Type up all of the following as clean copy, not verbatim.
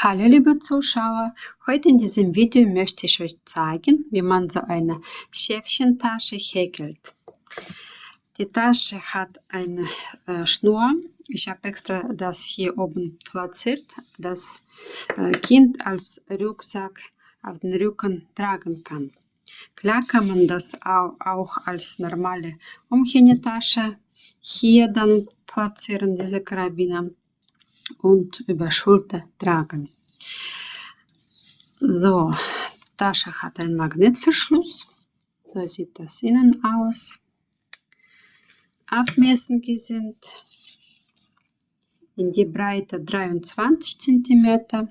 Hallo liebe Zuschauer, heute in diesem Video möchte ich euch zeigen, wie man so eine Schäfchentasche häkelt. Die Tasche hat eine Schnur. Ich habe extra das hier oben platziert, das Kind als Rucksack auf den Rücken tragen kann. Klar kann man das auch als normale Umhängetasche hier dann platzieren, diese Karabiner, und über Schulter tragen. So, Tasche hat einen Magnetverschluss. So sieht das innen aus. Abmessungen sind in die Breite 23 cm,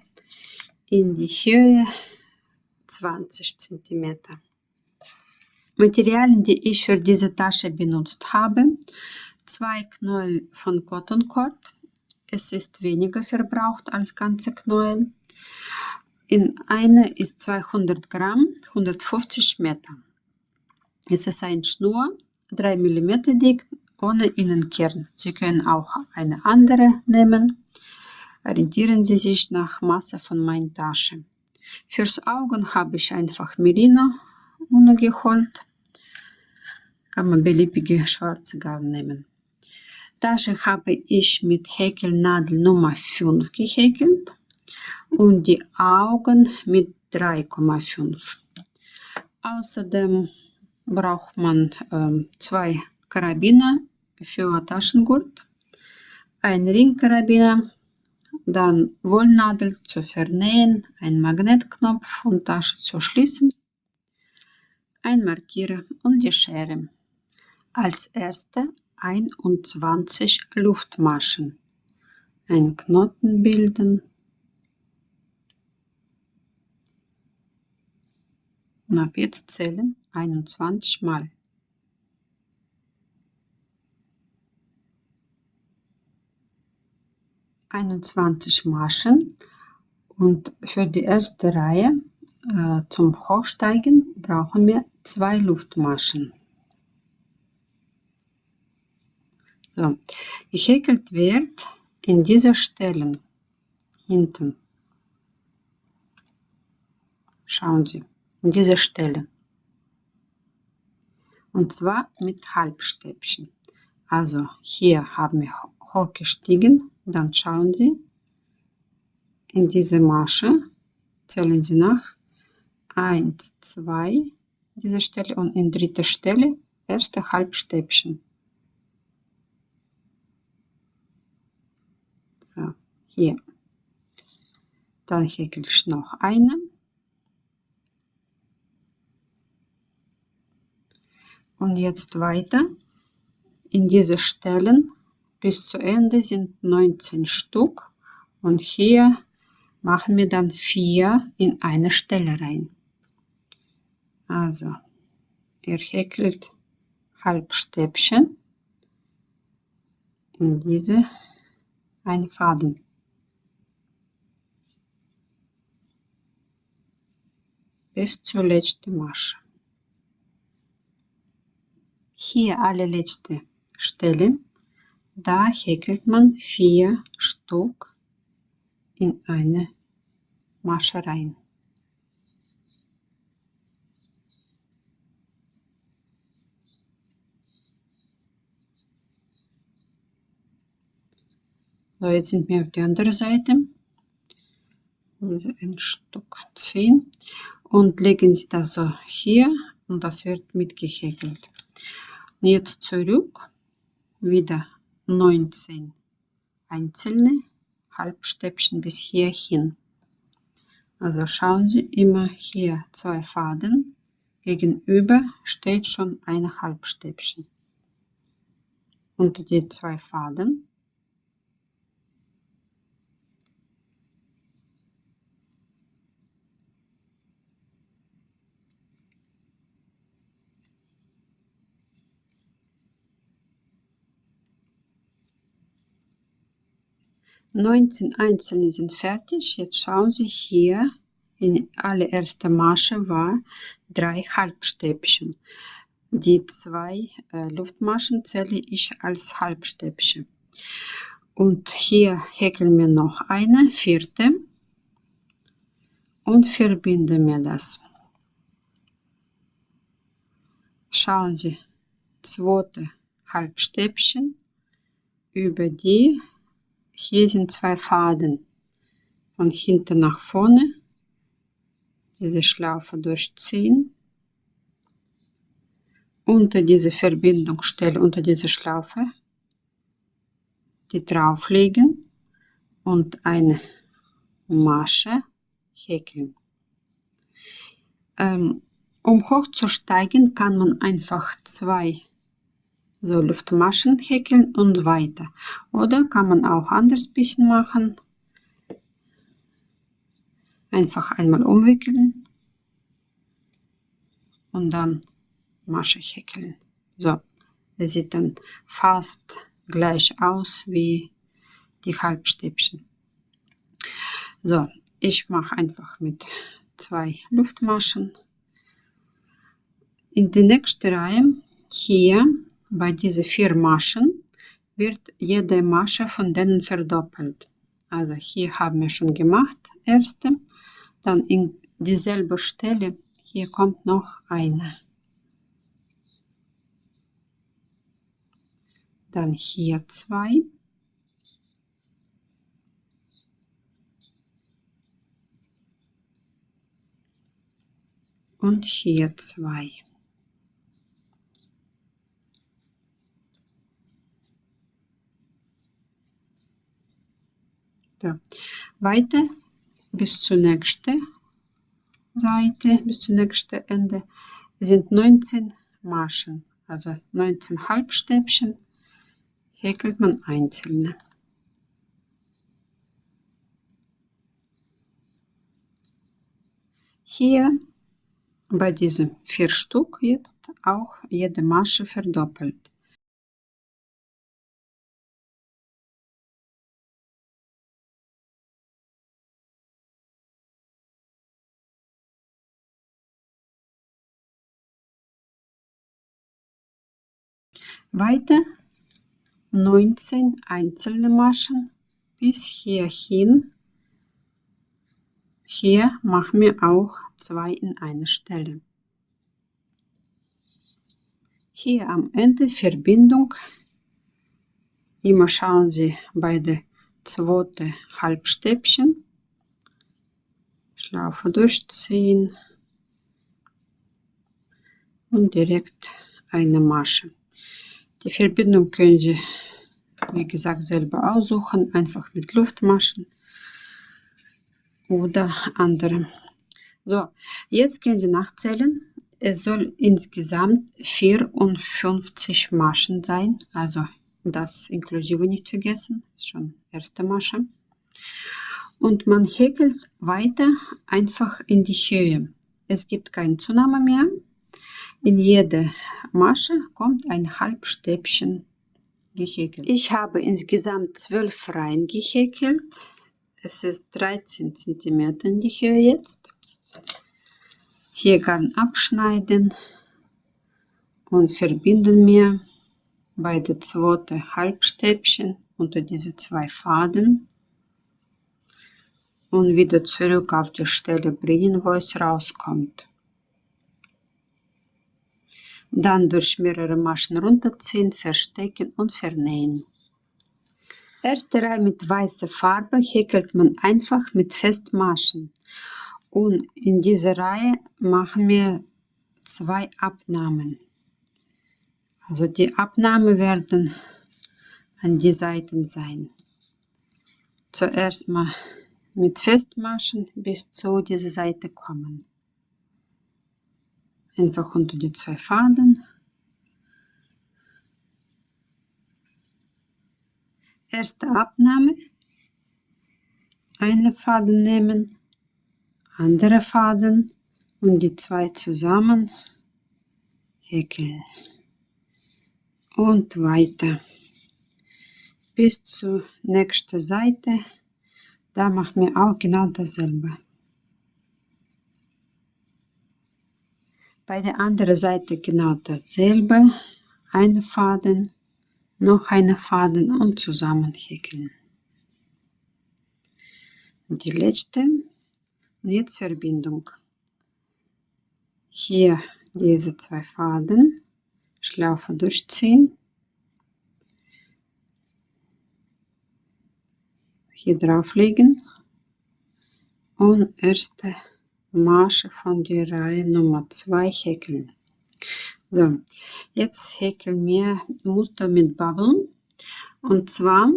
in die Höhe 20 cm. Materialien, die ich für diese Tasche benutzt habe: 2 Knäuel von Cotton Cord. Es ist weniger verbraucht als ganze Knäuel. In einer ist 200 Gramm, 150 Meter. Es ist eine Schnur, 3 mm dick, ohne Innenkern. Sie können auch eine andere nehmen. Orientieren Sie sich nach Maße von meiner Tasche. Fürs Augen habe ich einfach Merino geholt. Kann man beliebige schwarze Garn nehmen. Tasche habe ich mit Häkelnadel Nummer 5 gehäkelt und die Augen mit 3,5. Außerdem braucht man 2 Karabiner für Taschengurt, ein Ringkarabiner, dann Wollnadel zu vernähen, ein Magnetknopf, um Tasche zu schließen, ein Markierer und die Schere. Als erste 21 Luftmaschen. Einen Knoten bilden. Und ab jetzt zählen 21 Mal. Maschen, und für die erste Reihe zum Hochsteigen brauchen wir 2 Luftmaschen. So, gehäkelt wird in dieser Stelle hinten. Schauen Sie, in dieser Stelle. Und zwar mit Halbstäbchen. Also hier haben wir hochgestiegen, dann schauen Sie in diese Masche, zählen Sie nach, 1, 2, diese Stelle, und in dritter Stelle erste Halbstäbchen. So, hier. Dann häkle ich noch eine. Und jetzt weiter. In diese Stellen bis zu Ende sind 19 Stück. Und hier machen wir dann 4 in eine Stelle rein. Also, ihr häkelt Halbstäbchen in diese einen Faden. Bis zur letzten Masche. Hier alle letzte Stelle, da häkelt man 4 Stück in eine Masche rein. So, jetzt sind wir auf der anderen Seite. Diese ein Stück ziehen und legen Sie das so hier, und das wird mitgehäkelt. Und jetzt zurück, wieder 19 einzelne Halbstäbchen bis hierhin. Also schauen Sie immer hier 2 Faden, gegenüber steht schon ein Halbstäbchen. Unter die 2 Faden (19 einzelne sind fertig). Jetzt schauen Sie hier, in allererster Masche war 3 Halbstäbchen. Die 2 Luftmaschen zähle ich als Halbstäbchen. Und hier häkeln wir noch eine, 4. und verbinden wir das. Schauen Sie, zweite Halbstäbchen über die, hier sind 2 Faden, von hinten nach vorne, diese Schlaufe durchziehen, unter diese Verbindungsstelle, unter diese Schlaufe, die drauflegen und eine Masche häkeln. Um hochzusteigen, kann man einfach 2 so Luftmaschen häkeln und weiter. Oder kann man auch anders bisschen machen. Einfach einmal umwickeln und dann Masche häkeln. So, es sieht dann fast gleich aus wie die Halbstäbchen. So, ich mache einfach mit 2 Luftmaschen. In die nächste Reihe, hier bei diesen 4 Maschen, wird jede Masche von denen verdoppelt. Also hier haben wir schon gemacht, erste. Dann in dieselbe Stelle, hier kommt noch eine. Dann hier 2. Und hier 2. So. Weiter bis zur nächsten Seite, bis zum nächsten Ende sind 19 Maschen, also 19 Halbstäbchen, häkelt man einzelne. Hier bei diesen 4 Stück jetzt auch jede Masche verdoppelt. Weiter 19 einzelne Maschen bis hierhin. Hier machen wir auch 2 in einer Stelle. Hier am Ende Verbindung. Immer schauen Sie bei der zweiten Halbstäbchen. Schlaufe durchziehen und direkt eine Masche. Die Verbindung können Sie, wie gesagt, selber aussuchen, einfach mit Luftmaschen oder andere. So, jetzt können Sie nachzählen. Es soll insgesamt 54 Maschen sein, also das inklusive nicht vergessen, ist schon erste Masche. Und man häkelt weiter einfach in die Höhe. Es gibt keine Zunahme mehr. In jede Masche kommt ein Halbstäbchen gehäkelt. Ich habe insgesamt 12 Reihen gehäkelt. Es ist 13 cm in die Höhe jetzt. Hier Garn abschneiden und verbinden wir bei der zweiten Halbstäbchen unter diese 2 Faden und wieder zurück auf die Stelle bringen, wo es rauskommt. Dann durch mehrere Maschen runterziehen, verstecken und vernähen. Erste Reihe mit weißer Farbe häkelt man einfach mit Festmaschen. Und in dieser Reihe machen wir 2 Abnahmen. Also die Abnahmen werden an die Seiten sein. Zuerst mal mit Festmaschen bis zu dieser Seite kommen. Einfach unter die 2 Faden. Erste Abnahme. Eine Faden nehmen, andere Faden und die 2 zusammen häkeln. Und weiter bis zur nächsten Seite. Da machen wir auch genau dasselbe. Bei der anderen Seite genau dasselbe. Eine Faden, noch eine Faden und zusammen häkeln. Die letzte Und jetzt Verbindung. Hier diese 2 Faden, Schlaufe durchziehen, hier drauflegen und erste Masche von der Reihe Nummer 2 häkeln. So, jetzt häkeln wir Muster mit Bubble, und zwar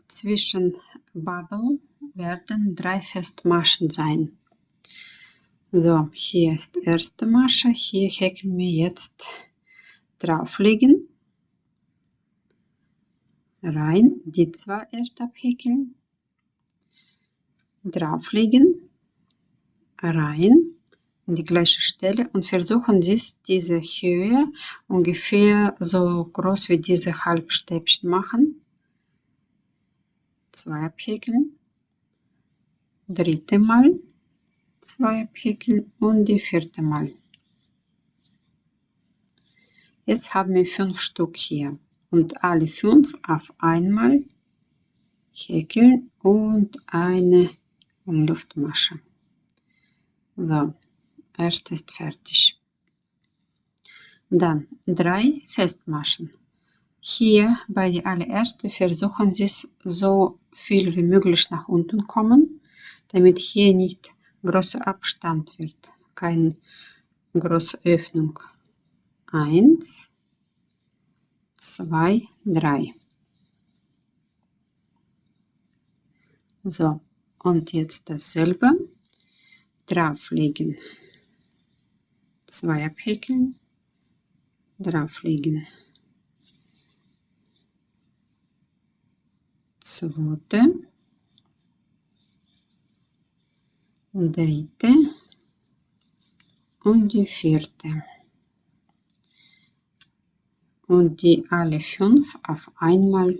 zwischen Bubble werden 3 Festmaschen sein. So, hier ist erste Masche, hier häkeln wir jetzt drauflegen, rein, die 2 erst abhäkeln, drauflegen, rein, in die gleiche Stelle und versuchen diese Höhe ungefähr so groß wie diese Halbstäbchen machen. 2 abhäkeln, dritte Mal 2 abhäkeln und die 4. Mal. Jetzt haben wir 5 Stück hier und alle 5 auf einmal häkeln und eine Luftmasche. So, erst ist fertig. Dann 3 Festmaschen. Hier bei der allerersten versuchen Sie es so viel wie möglich nach unten kommen, damit hier nicht großer Abstand wird, keine große Öffnung. 1, 2, 3. So, und jetzt dasselbe. Drauflegen, 2 abhäkeln, drauflegen, 2, dritte und die 4. Und die alle 5 auf einmal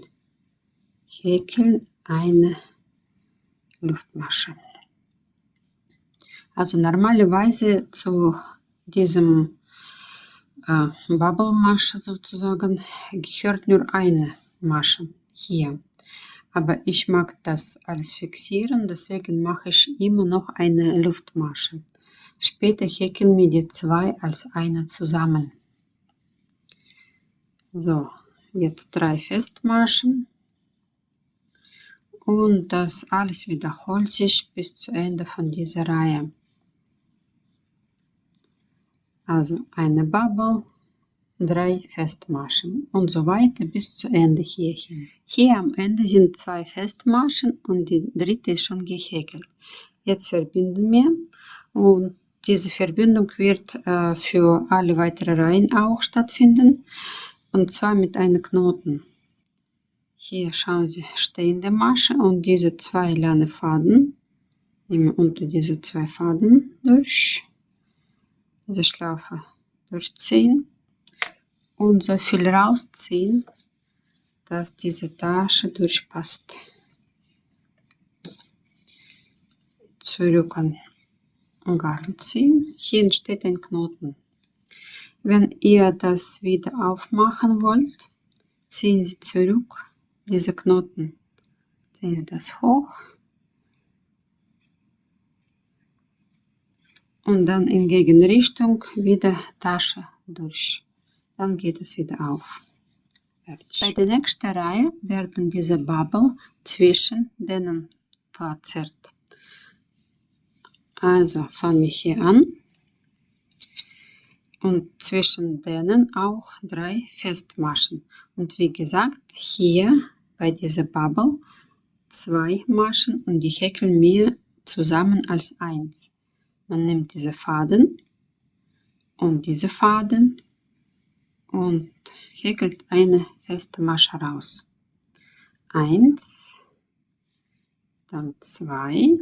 häkeln, eine Luftmasche. Also normalerweise zu diesem Bubble-Masche sozusagen gehört nur eine Masche hier. Aber ich mag das alles fixieren, deswegen mache ich immer noch eine Luftmasche. Später häkeln wir die 2 als eine zusammen. So, jetzt 3 Festmaschen. Und das alles wiederholt sich bis zu Ende von dieser Reihe. Also eine Bubble, 3 Festmaschen und so weiter bis zu Ende hierhin. Hier am Ende sind 2 Festmaschen und die dritte ist schon gehäkelt. Jetzt verbinden wir und diese Verbindung wird für alle weiteren Reihen auch stattfinden, und zwar mit einem Knoten. Hier schauen Sie, stehende Masche und diese 2 lange Faden, immer unter diese 2 Faden durch, diese Schlaufe durchziehen und so viel rausziehen, dass diese Tasche durchpasst. Zurück an Garn ziehen. Hier entsteht ein Knoten. Wenn ihr das wieder aufmachen wollt, ziehen Sie zurück diese Knoten. Ziehen Sie das hoch und dann in Gegenrichtung wieder Tasche durch. Dann geht es wieder auf. Fertig. Bei der nächsten Reihe werden diese Bubble zwischen denen verzerrt. Also fange ich hier an und zwischen denen auch 3 Festmaschen. Und wie gesagt, hier bei dieser Bubble 2 Maschen und die häkeln wir zusammen als 1. Man nimmt diese Faden und diese Faden und häkelt eine feste Masche raus. 1, dann 2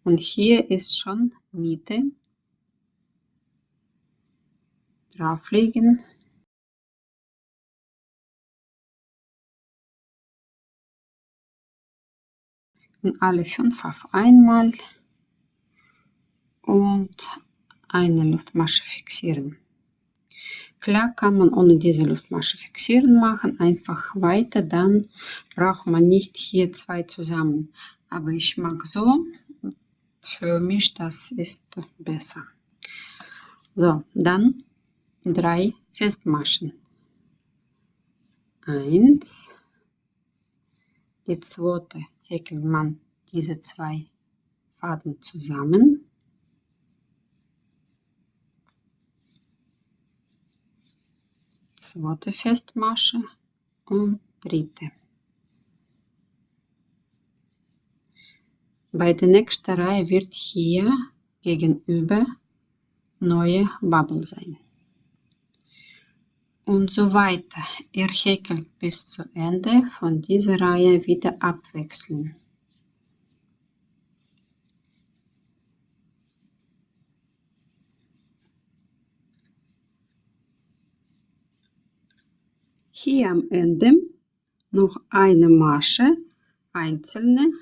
und hier ist schon Mitte. Drauflegen. Und alle 5 auf einmal und eine Luftmasche fixieren. Klar kann man ohne diese Luftmasche fixieren machen, einfach weiter, dann braucht man nicht hier 2 zusammen. Aber ich mag so, für mich das ist besser. So, dann 3 Festmaschen. 1, die zweite häkelt man diese 2 Faden zusammen. Zweite Festmasche und dritte. Bei der nächsten Reihe wird hier gegenüber neue Bubble sein. Und so weiter. Ihr häkelt bis zu Ende von dieser Reihe wieder abwechseln. Hier am Ende noch eine Masche, einzelne,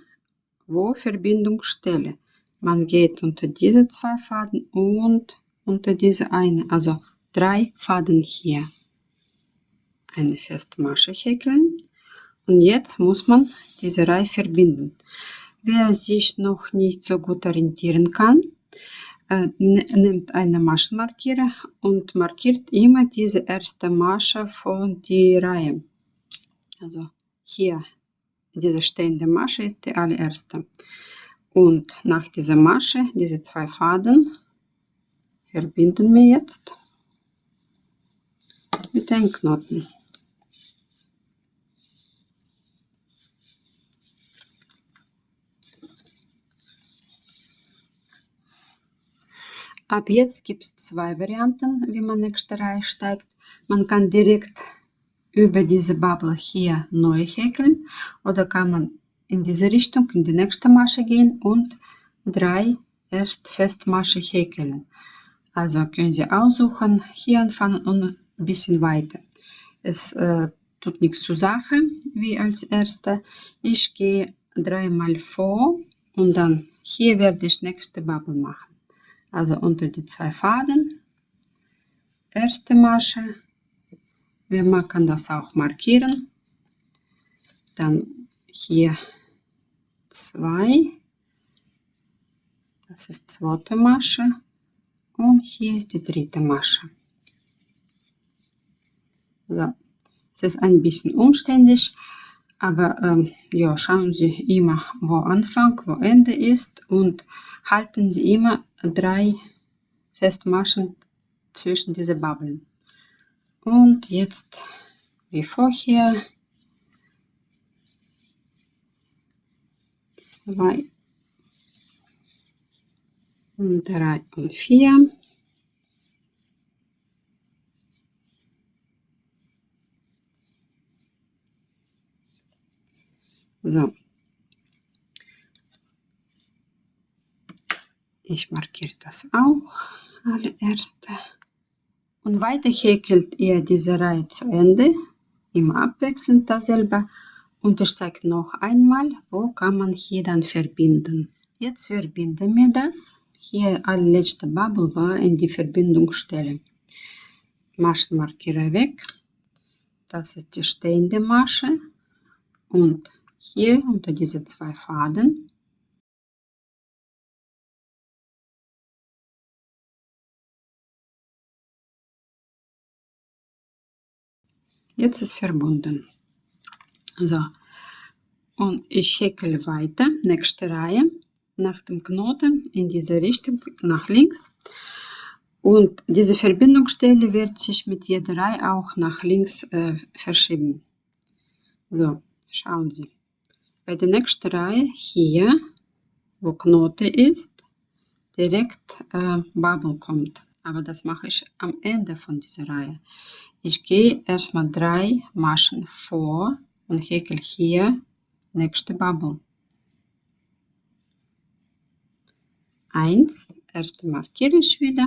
wo Verbindungsstelle. Man geht unter diese 2 Faden und unter diese eine, also 3 Faden hier. Eine Festmasche häkeln und jetzt muss man diese Reihe verbinden. Wer sich noch nicht so gut orientieren kann, nimmt einen Maschenmarkierer und markiert immer diese erste Masche von der Reihe. Also hier, diese stehende Masche ist die allererste. Und nach dieser Masche, diese 2 Faden, verbinden wir jetzt mit einem Knoten. Ab jetzt gibt es 2 Varianten, wie man nächste Reihe steigt. Man kann direkt über diese Bubble hier neu häkeln oder kann man in diese Richtung, in die nächste Masche gehen und 3 erst Festmasche häkeln. Also können Sie aussuchen, hier anfangen und ein bisschen weiter. Es tut nichts zur Sache, wie als erste. Ich gehe 3-mal vor und dann hier werde ich nächste Bubble machen. Also unter die 2 Faden, erste Masche, man kann das auch markieren, dann hier 2, das ist zweite Masche und hier ist die dritte Masche. So, es ist ein bisschen umständlich, aber ja, schauen Sie immer, wo Anfang, wo Ende ist und halten Sie immer 3 Festmaschen zwischen diese Bubbeln. Und jetzt, wie vorher, 2, 3 und 4. So. Ich markiere das auch, allererste. Und weiter häkelt ihr diese Reihe zu Ende, immer abwechselnd dasselbe. Und ich zeige noch einmal, wo kann man hier dann verbinden. Jetzt verbinden wir das. Hier allerletzte Bubble war in die Verbindungsstelle. Maschenmarkierer weg. Das ist die stehende Masche. Und hier unter diese 2 Faden. Jetzt ist verbunden. So. Und ich häkle weiter, nächste Reihe, nach dem Knoten in diese Richtung nach links. Und diese Verbindungsstelle wird sich mit jeder Reihe auch nach links verschieben. So, schauen Sie. Bei der nächsten Reihe hier, wo Knote ist, direkt Bubble kommt. Aber das mache ich am Ende von dieser Reihe. Ich gehe erstmal 3 Maschen vor und häkel hier nächste Bubble. 1, erste markiere ich wieder.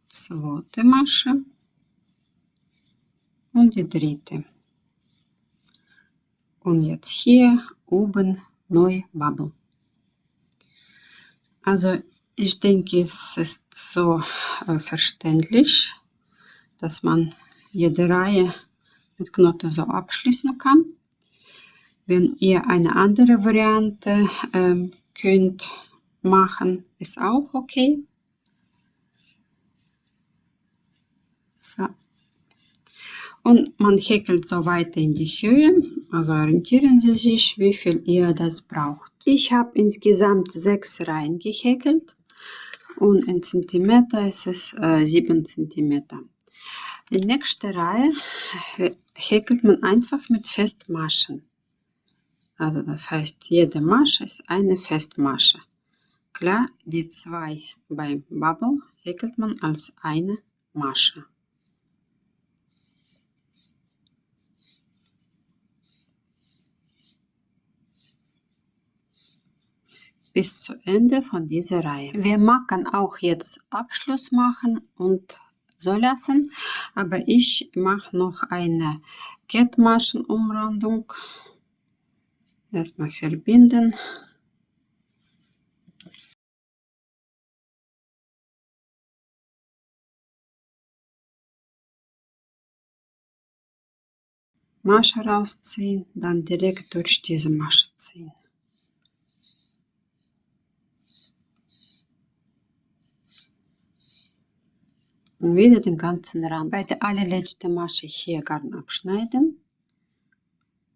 Zweite Masche und die dritte. Und jetzt hier oben neu Bubble. Also ich denke, es ist so verständlich, dass man jede Reihe mit Knoten so abschließen kann. Wenn ihr eine andere Variante könnt machen, ist auch okay. So. Und man häkelt so weiter in die Höhe, also orientieren Sie sich, wie viel ihr das braucht. Ich habe insgesamt 6 Reihen gehäkelt und in Zentimeter ist es 7 Zentimeter. Die nächste Reihe häkelt man einfach mit Festmaschen. Also das heißt, jede Masche ist eine Festmasche. Klar, die 2 beim Bubble häkelt man als eine Masche. Bis zu Ende von dieser Reihe. Wir können auch jetzt Abschluss machen und so lassen, aber ich mache noch eine Kettmaschenumrandung. Erstmal verbinden. Masche rausziehen, dann direkt durch diese Masche ziehen. Und wieder den ganzen Rand. Bei der allerletzten Masche hier Garn abschneiden.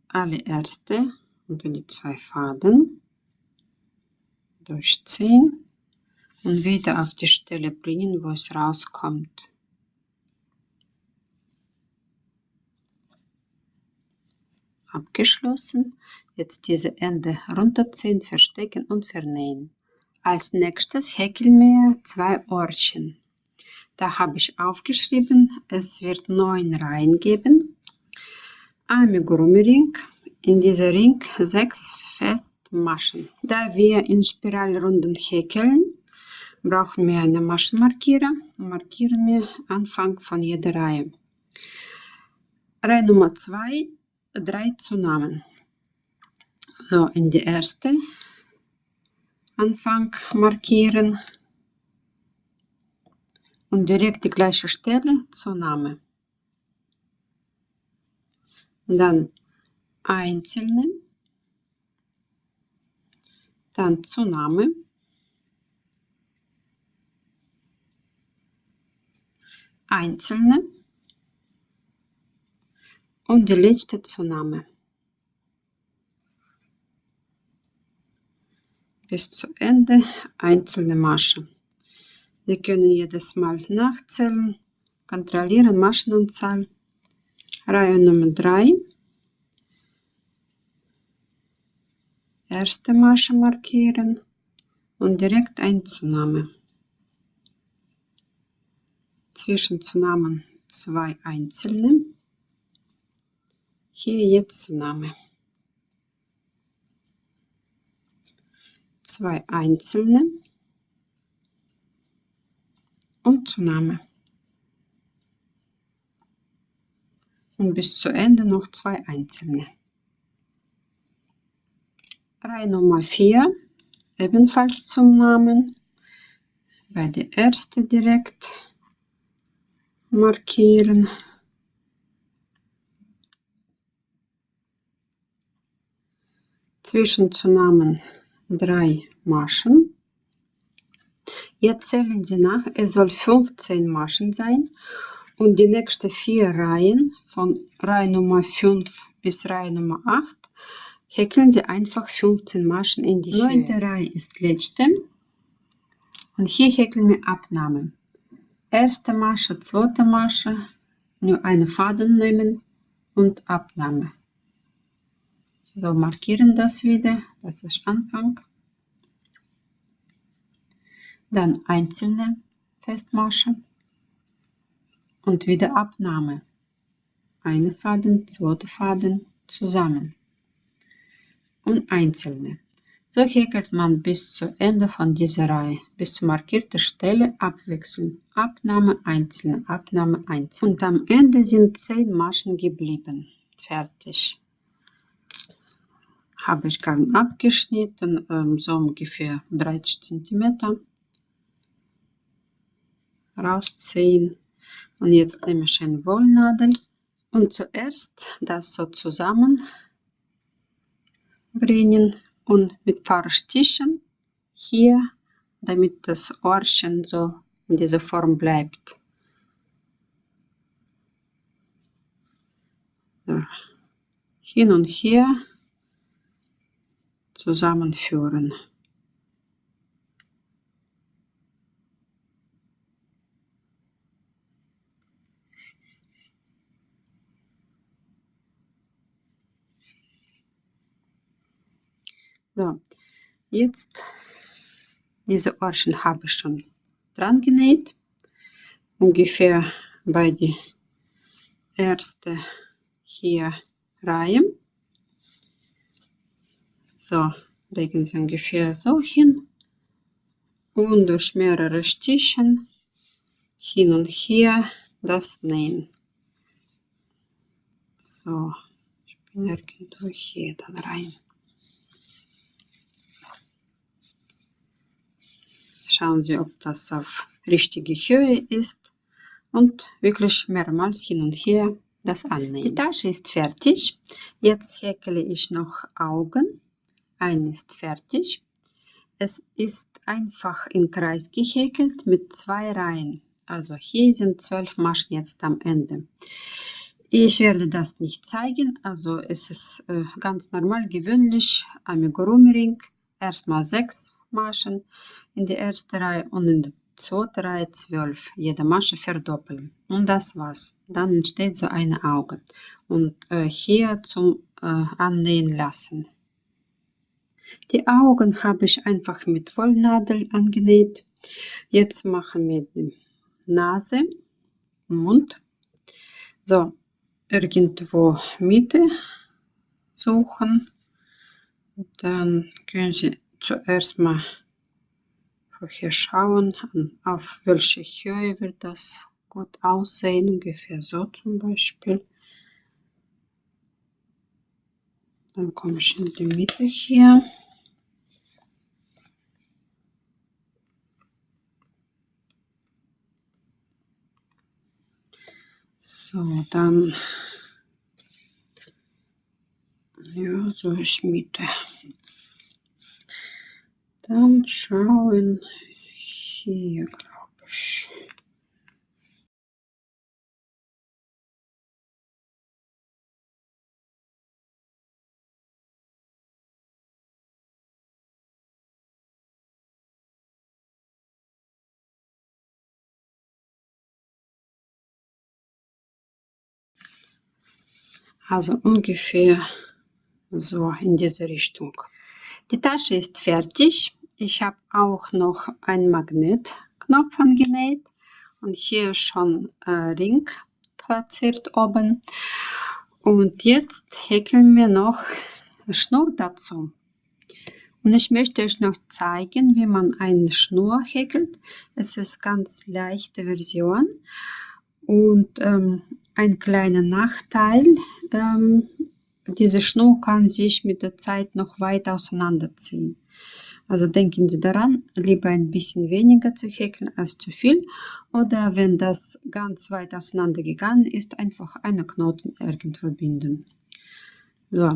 Allererste unter die 2 Faden durchziehen und wieder auf die Stelle bringen, wo es rauskommt. Abgeschlossen. Jetzt diese Ende runterziehen, verstecken und vernähen. Als nächstes häkeln wir 2 Ohrchen. Da habe ich aufgeschrieben, es wird 9 Reihen geben. Amigurumi-Ring, in diesem Ring 6 Festmaschen. Da wir in Spiralrunden häkeln, brauchen wir einen Maschenmarkierer. Markieren wir Anfang von jeder Reihe. Reihe Nummer 2, 3 zusammen. So, in die erste Anfang markieren und direkt die gleiche Stelle zusammen. Dann einzelne, dann zusammen, einzelne und die letzte zusammen. Bis zu Ende einzelne Masche. Sie können jedes Mal nachzählen, kontrollieren Maschenanzahl. Reihe Nummer 3. Erste Masche markieren und direkt ein Zunahme. Zwischen Zunahmen 2 einzelne. Hier jetzt Zunahme. 2 einzelne und Zunahme. Und bis zu Ende noch 2 einzelne. Reihe Nummer 4, ebenfalls Zunahmen. Bei der erste direkt markieren. Zwischen Zunahmen 3 Maschen. Jetzt zählen Sie nach, es soll 15 Maschen sein und die nächsten 4 Reihen, von Reihe Nummer 5 bis Reihe Nummer 8, häkeln Sie einfach 15 Maschen in die Höhe. 9. Reihe ist letzte und hier häkeln wir Abnahmen. Erste Masche, zweite Masche, nur einen Faden nehmen und Abnahme. So, markieren das wieder, das ist Anfang. Dann einzelne Festmasche und wieder Abnahme. Eine Faden, zweite Faden zusammen und einzelne. So häkelt man bis zu Ende von dieser Reihe, bis zur markierten Stelle abwechselnd. Abnahme, einzelne, Abnahme, einzelne. Und am Ende sind 10 Maschen geblieben. Fertig. Habe ich Garn abgeschnitten, so ungefähr 30 cm. Rausziehen. Und jetzt nehme ich eine Wollnadel und zuerst das so zusammen bringen und mit paar Stichen hier, damit das Ohrchen so in dieser Form bleibt. So. Hin und her zusammenführen. So, jetzt diese Ohrchen habe ich schon dran genäht, ungefähr bei die erste hier Reihe. So, legen Sie ungefähr so hin und durch mehrere Stichen hin und her das nähen. So, ich bin irgendwo hier dann rein. Schauen Sie, ob das auf richtige Höhe ist und wirklich mehrmals hin und her das annähen. Die Tasche ist fertig. Jetzt häkle ich noch Augen. Eine ist fertig. Es ist einfach im Kreis gehäkelt mit 2 Reihen. Also hier sind 12 Maschen jetzt am Ende. Ich werde das nicht zeigen, also es ist ganz normal, gewöhnlich, Amigurumi-Ring, erstmal 6 Maschen in die erste Reihe und in die zweite Reihe 12. Jede Masche verdoppeln. Und das war's. Dann entsteht so ein Auge. Und hier zum Annähen lassen. Die Augen habe ich einfach mit Wollnadel angenäht. Jetzt machen wir die Nase, Mund. So, irgendwo Mitte suchen. Dann können Sie zuerst mal vorher schauen, auf welche Höhe wird das gut aussehen. Ungefähr so zum Beispiel. Dann komme ich in die Mitte hier. So, dann ja, so ist Mitte. Dann schauen hier, glaube ich. Also ungefähr so in diese Richtung. Die Tasche ist fertig. Ich habe auch noch einen Magnetknopf angenäht und hier schon Ring platziert oben. Und jetzt häkeln wir noch Schnur dazu. Und ich möchte euch noch zeigen, wie man eine Schnur häkelt. Es ist ganz leichte Version. Und ein kleiner Nachteil, diese Schnur kann sich mit der Zeit noch weit auseinanderziehen. Also denken Sie daran, lieber ein bisschen weniger zu häkeln als zu viel. Oder wenn das ganz weit auseinander gegangen ist, einfach einen Knoten irgendwo binden. So.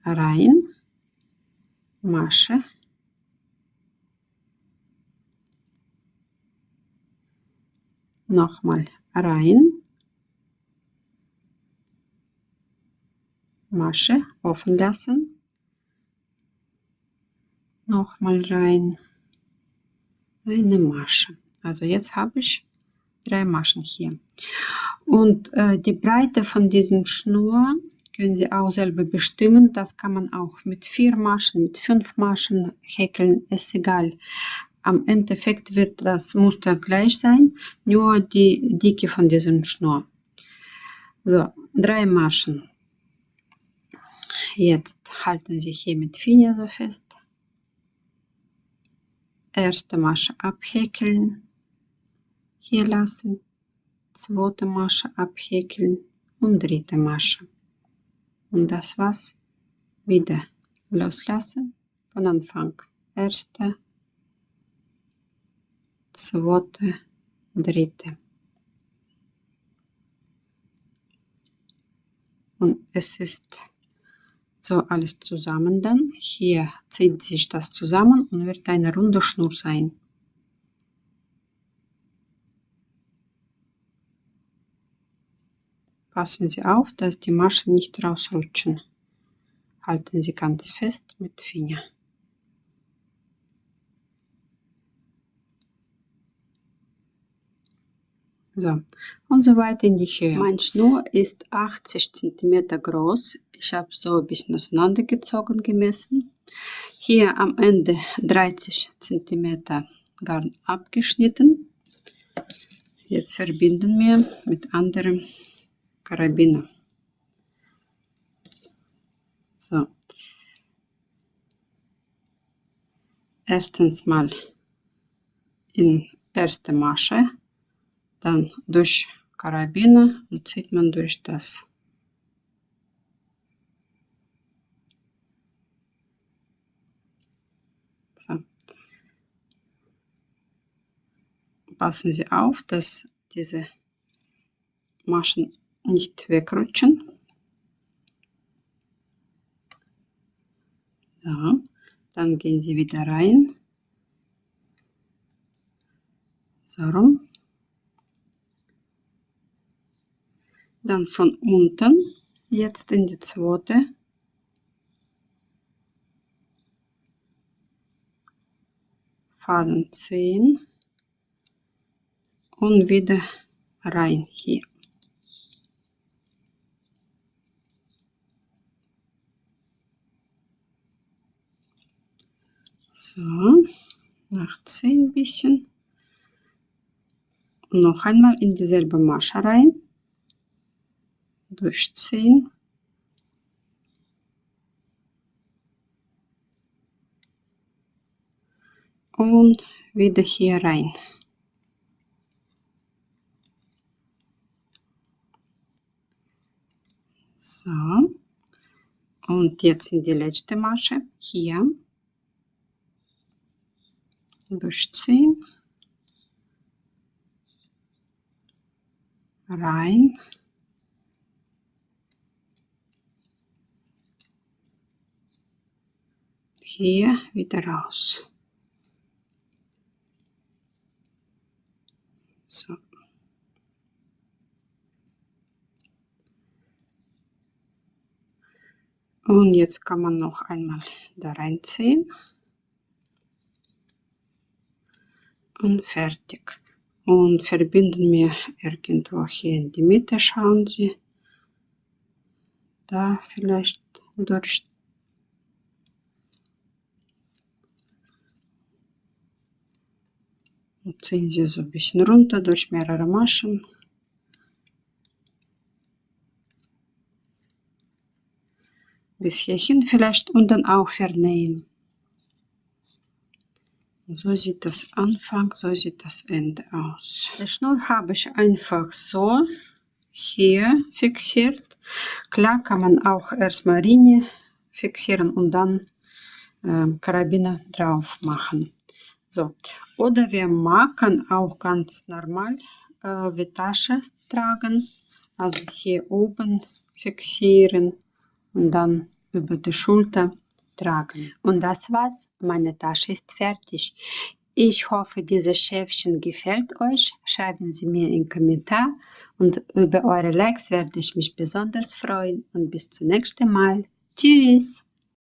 Rein. Masche. Nochmal rein. Masche offen lassen. Nochmal rein. Eine Masche. Also jetzt habe ich 3 Maschen hier. Und die Breite von diesen Schnur können Sie auch selber bestimmen. Das kann man auch mit 4 Maschen, mit 5 Maschen häkeln. Ist egal. Am Endeffekt wird das Muster gleich sein, nur die Dicke von diesem Schnur. So, 3 Maschen. Jetzt halten Sie hier mit Finger so fest. Erste Masche abhäkeln, hier lassen, zweite Masche abhäkeln und dritte Masche. Und das war's. Wieder loslassen, von Anfang. Erste, zweite, dritte. Und es ist So, alles zusammen dann. Hier zieht sich das zusammen und wird eine runde Schnur sein. Passen Sie auf, dass die Maschen nicht rausrutschen. Halten Sie ganz fest mit Finger. So, und so weiter in die Höhe. Mein Schnur ist 80 cm groß. Ich habe so ein bisschen auseinandergezogen, gemessen. Hier am Ende 30 cm Garn abgeschnitten. Jetzt verbinden wir mit anderem Karabiner. So. Erstens mal in erste Masche, dann durch Karabiner und zieht man durch das. So. Passen Sie auf, dass diese Maschen nicht wegrutschen. So, dann gehen Sie wieder rein. So rum. Dann von unten jetzt in die zweite. Faden ziehen und wieder rein hier. So, nachziehen ein bisschen. Noch einmal in dieselbe Masche rein. Durchziehen. Und wieder hier rein. So. Und jetzt in die letzte Masche. Hier. Durchziehen. Rein. Hier wieder raus. So. Und jetzt kann man noch einmal da reinziehen. Und fertig. Und verbinden wir irgendwo hier in die Mitte, schauen Sie. Da vielleicht durch. Und ziehen Sie so ein bisschen runter durch mehrere Maschen. Bis hierhin vielleicht und dann auch vernähen. So sieht das Anfang, so sieht das Ende aus. Die Schnur habe ich einfach so hier fixiert. Klar kann man auch erstmal Linie fixieren und dann Karabiner drauf machen. So. Oder wer mag, kann auch ganz normal wie Tasche tragen. Also hier oben fixieren und dann über die Schulter tragen. Und das war's. Meine Tasche ist fertig. Ich hoffe, dieses Schäfchen gefällt euch. Schreiben Sie mir einen Kommentar und über eure Likes werde ich mich besonders freuen. Und bis zum nächsten Mal. Tschüss!